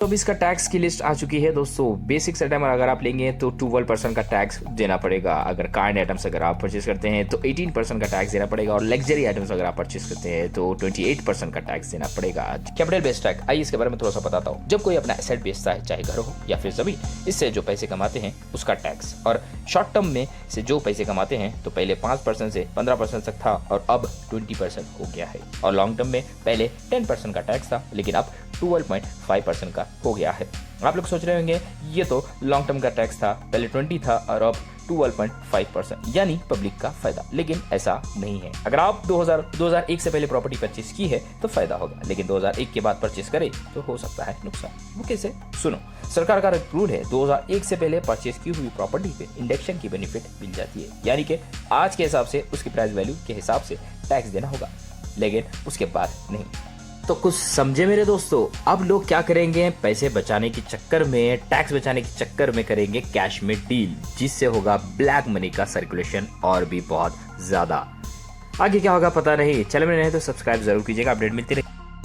तो अब इसका टैक्स की लिस्ट आ चुकी है दोस्तों। बेसिक सेटअप अगर आप लेंगे तो 12% का टैक्स देना पड़ेगा। अगर कार्ड आइटम्स अगर आप परचेज करते हैं तो 18% का टैक्स देना पड़ेगा, और लग्जरी आइटम्स अगर आप परचेज करते हैं तो 28% का टैक्स देना पड़ेगा। कैपिटल बेस्ड टैक्स, आइए इसके बारे में थोड़ा सा बताता हूँ। जब कोई अपना एसेट बेचता है, चाहे घर हो या फिर जमीन, इससे जो पैसे कमाते हैं उसका टैक्स। और शॉर्ट टर्म में से जो पैसे कमाते हैं तो पहले 5% से 15% तक था और अब 20% हो गया है। और लॉन्ग टर्म में पहले 10% का टैक्स था लेकिन अब 12.5% का हो गया है। आप लोग सोच रहे होंगे ये तो लॉन्ग टर्म का टैक्स था, पहले 20 था और अब 12.5%, यानी पब्लिक का फायदा। लेकिन ऐसा नहीं है। अगर आप 2001 से पहले प्रॉपर्टी परचेज की है तो फायदा होगा, लेकिन 2001 के बाद परचेज करें तो हो सकता है नुकसान। वो कैसे? सुनो, सरकार का रूल है 2001 से पहले परचेज की हुई प्रॉपर्टी पे इंडेक्शन की बेनिफिट मिल जाती है, यानी कि आज के हिसाब से उसकी प्राइस वैल्यू के हिसाब से टैक्स देना होगा, लेकिन उसके बाद नहीं। तो कुछ समझे मेरे दोस्तों? अब लोग क्या करेंगे, पैसे बचाने के चक्कर में, टैक्स बचाने के चक्कर में करेंगे कैश में डील, जिससे होगा ब्लैक मनी का सर्कुलेशन और भी बहुत ज्यादा। आगे क्या होगा पता नहीं। चैनल में नहीं तो सब्सक्राइब जरूर कीजिएगा, अपडेट मिलती रहे।